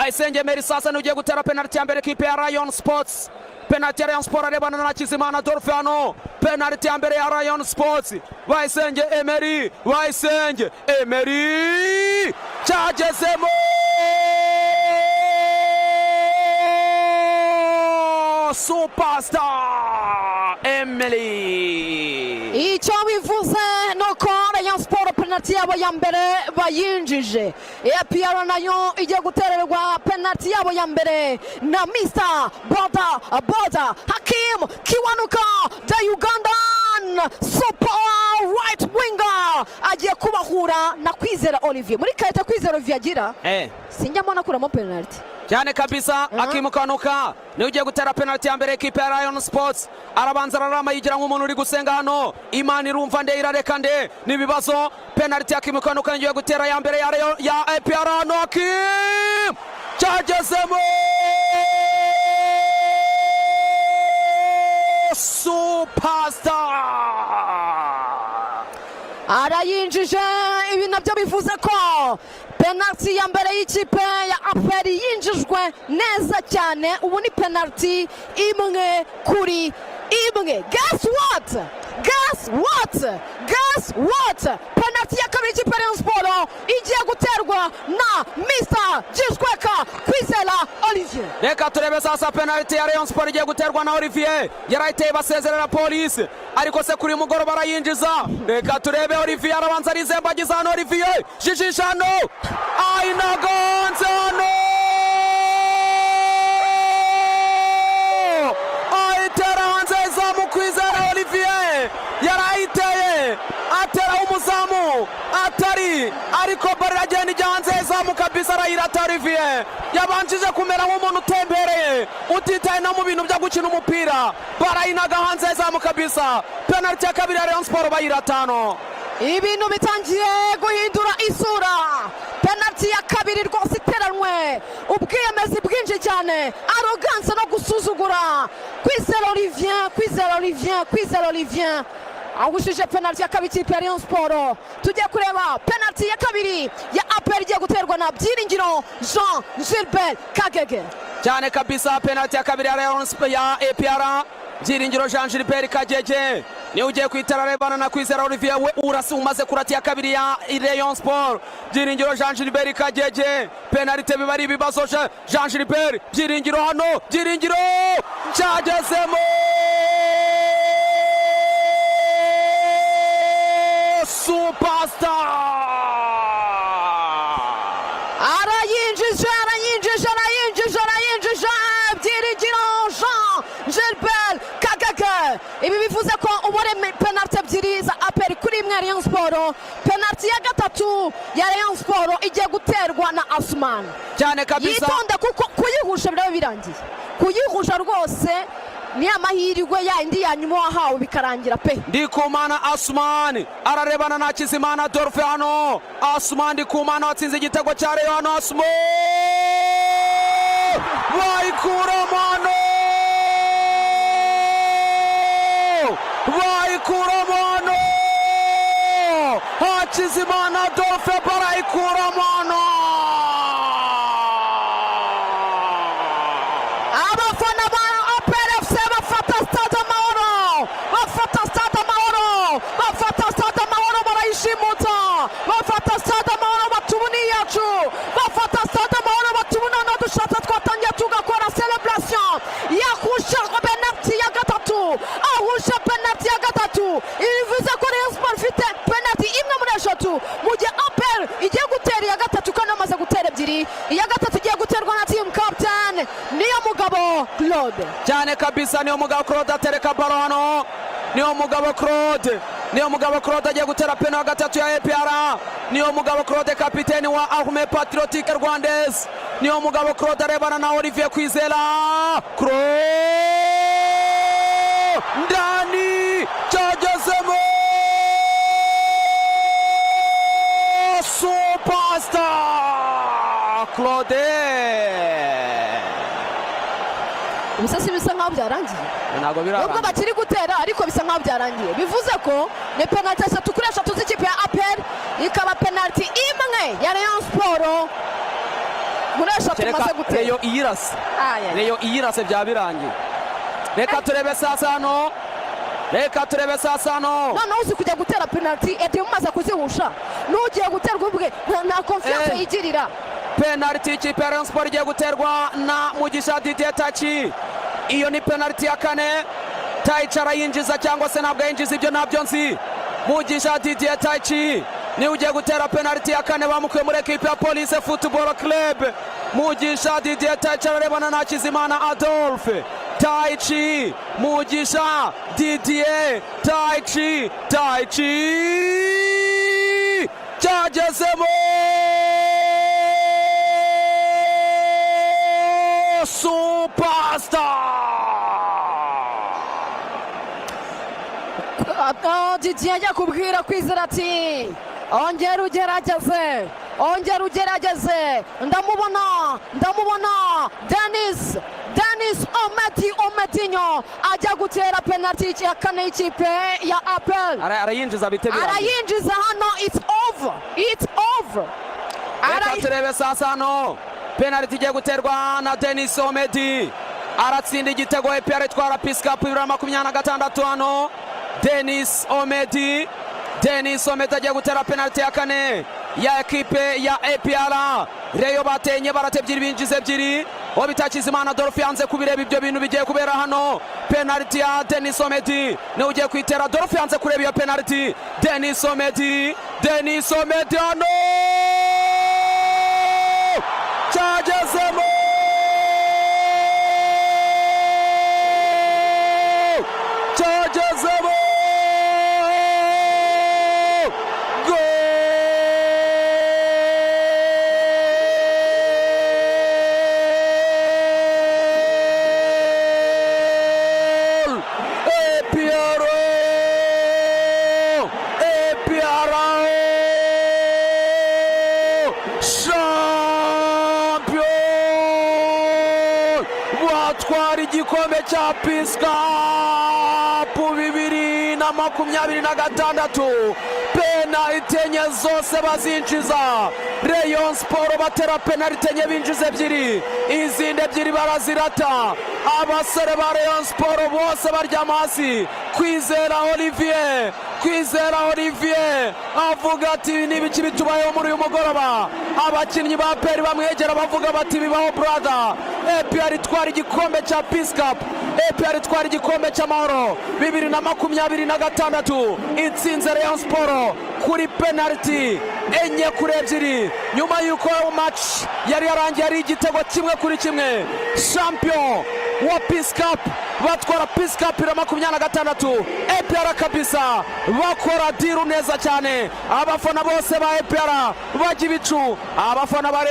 Bayisenge Emery sasa ni ugiye gutera penalty ya mbere kipe ya Rayon Sports. Penalty ya Rayon Sports arebana na Hakizimana Dolphino. Penalty ya mbere ya Rayon Sports. Bayisenge Emery cyagezemo Superstar Emery. Icyo bivuze nuko Rayon Sports penalty yabo ya mbere bayinjije. APR nayo igiye gutererwa penalty yabo ya mbere na Mr. Boda Hakim Kiwanuka the Ugandan super right winger agiye kubahura na Kwizera Olivier. Muri karita Kwizera Olivier agira sinjya mbona kuramo penalty cyane kabisa. Hakim Kiwanuka ni ugiye gutera penalty ya mbere kipe ya Rayon Sports. Arabanza ararama yigira nk'umuntu uri gusenga hano. Imana irumva nde irareka nde nibibazo. Penalty ya Hakim Kiwanuka ngiye gutera ya mbere ya APR hano. Hakim cyagezemo Superstar arayinjije. Ibi nabyo bivuze ko penalty ya mbere y'ikipe ya APR yinjijwe neza cyane. Ubu ni penalty imwe kuri imwe. Guess what penalty ya kabiri y'ikipe ya Rayon Sports igiye guterwa na Mr. Gisweka Kwizera Olivier. Reka turebe sasa penalty ya Rayon Sports igiye guterwa na Olivier. Yarayiteye basezerera polisi ariko se kuri mugoroba barayinjiza. Reka turebe Olivier arabanza arizembagiza hano. Olivier jijishano ainagonze hano. Aiteranze zamu Kwizera Olivier yarayiteye atera umuzamu atari ariko barira agenda ijyanze zamu kabisa. Arayirata Olivier yabanjije kumera nk'umuntu utembereye utitaye no mu bintu byo gukina umupira. Barayinaga hanze zamu kabisa. Penalty ya kabiri ya Rayon Sports bayiratano. Ibintu bitangiye guhindura isura. Penalty ya kabiri rwose iteranwe ubwiyemezi bwinshi cyane, arrogance no gusuzugura. Kwizera Olivier agushije penalty ya kabiri kipe ya Rayon Sports. Tujye kureba penalty ya kabiri ya APR igiye guterwa na Byiringiro Jean Gilbert Kagege. Cyane kabisa penalty ya kabiri ya Rayon Sports ya APR. Byiringiro Jean Gilbert Kagege ni ugiye kwitara rebana na Kwizera Olivier. We urasi umaze kurati ya kabiri ya Rayon Sports. Byiringiro Jean Gilbert Kagege penalty bibari bibazo. Jean Gilbert Byiringiro hano. Byiringiro cyagezemo Superstar. Arayinjije Byiringiro Jean Gilbert Kagege. Ibi bivuze ko ubore penalty ebyiri za APR kuri imwe Rayon Sports. Penalty ya gatatu ya Rayon Sports igiye guterwa na Asman. Cyane kabisa. Yitonde kuko kuyihusha biraba birangiye. Kuyihusha rwose ni amahirwe ya indi ya nyuma wahawe bikarangira pe. Ndikumana Asman ararebana na Hakizimana Dolphino. Asman Ndikumana watsinze igitego cya Rayon. Asman Waikuromano Hakizimana Dolphino Barayikuramano. Abafana ba APR FC bafata Stade Amahoro barayishimuta. Bafata Stade Amahoro batubuni yacu. Bafata Stade Amahoro batubuna no dushata twatangiye tugakora celebration. Yahusha penalty ya gatatu. Ibivuze ko Rayon Sports ifite penalty imwe muri eshatu. Mu gihe APR igiye gutera iya gatatu kandi amaze gutera ebyiri. Iya gatatu igiye guterwa na team captain niyo mugabo Claude. Cyane kabisa niyo mugabo Claude atereka baro hano. Niyo mugabo Claude agiye gutera penalty gatatu ya APR. Niyo mugabo Claude kapiteni wa Armée Patriotique Rwandaise. Niyo mugabo Claude arebana na Olivier Kwizera. Ndani cyagezemo Superstar Claude. Ibisasi bisa nkaho byarangiye. Ntabwo birarangiye. Nubwo bakiri gutera ariko bisa nkaho byarangiye. Bivuze ko ni penalty eshatu kuri eshatu z'ikipe ya APR ikaba penalty imwe ya Rayon Sports. muri eshatu maze gutera. Reyo iyirase, Reyo iyirase bya birangiye. Reka turebe sasa hano, reka turebe sasa hano. Noneho uzi kujya gutera penalty eti umaze kuzihusha n'ugiye guterwa ubwe nta confiance yigirira. Penalty ikipe ya Rayon Sport igiye guterwa na Mugisha Didier Tachi. Iyo ni penalty ya kane. Taichi arayinjiza cyangwa se ntabwo yinjiza, ibyo ntabyo nzi. Mugisha Didier Tachi niwe ugiye gutera penalty ya kane, bamukuye muri ekipe ya Police Football Club. Mugisha Didier Tachi ararebana na Kizimana Adolphe. Taichi, Mugisha Didier Tachi, Taichi cyagezemo superstar. Didier ajya kubwira Kwizera ati ongera ugerageze, ongera ugerageze. Ndamubona Denis Omedinho ajya gutera penalty ya kane y'ikipe ya APR. Arayinjiza bite birangiye, arayinjiza hano. It's over. Reka turebe sasa hano, penalty igiye guterwa na Denis Omedi. Aratsinda igitego, APR itwara Peace Cup 2026 hano. Denis Omedi agiye gutera penalty ya kane ya ekipe ya APR. Reyo batenye baratebyira binjize ebyiri, obita Kizimana Adolphe yanze kubireba ibyo bintu bigiye kubera hano. Penalty ya Denis Omedi niwe ugiye kwitera, Adolphe yanze kureba iyo penalty. Denis Omedi hano cyagezemo batwara igikombe cya Peace Cup 2026. Penalty enye zose bazinjiza. Rayon Sport batera penalty enye binjiza ebyiri, izindi ebyiri barazirata. Abasore ba Rayon Sport bose baryama hasi. Kwizera Olivier avuga ati n'ibiki bitubayeho muri uyu mugoroba. Abakinnyi ba APR bamwegera bavuga bati bibaho brother. APR itwara igikombe cya Peace Cup, APR itwara igikombe cy'amahoro 2026. Itsinze Rayon Sport kuri penalty enye kuri ebyiri, nyuma y'uko match yari yarangiye ari igitego 1-1. Champion wa Peace Cup batwara Peace Cup 2026. APR kabisa bakora diru neza cyane. Abafana bose ba APR bajya ibicu, abafana ba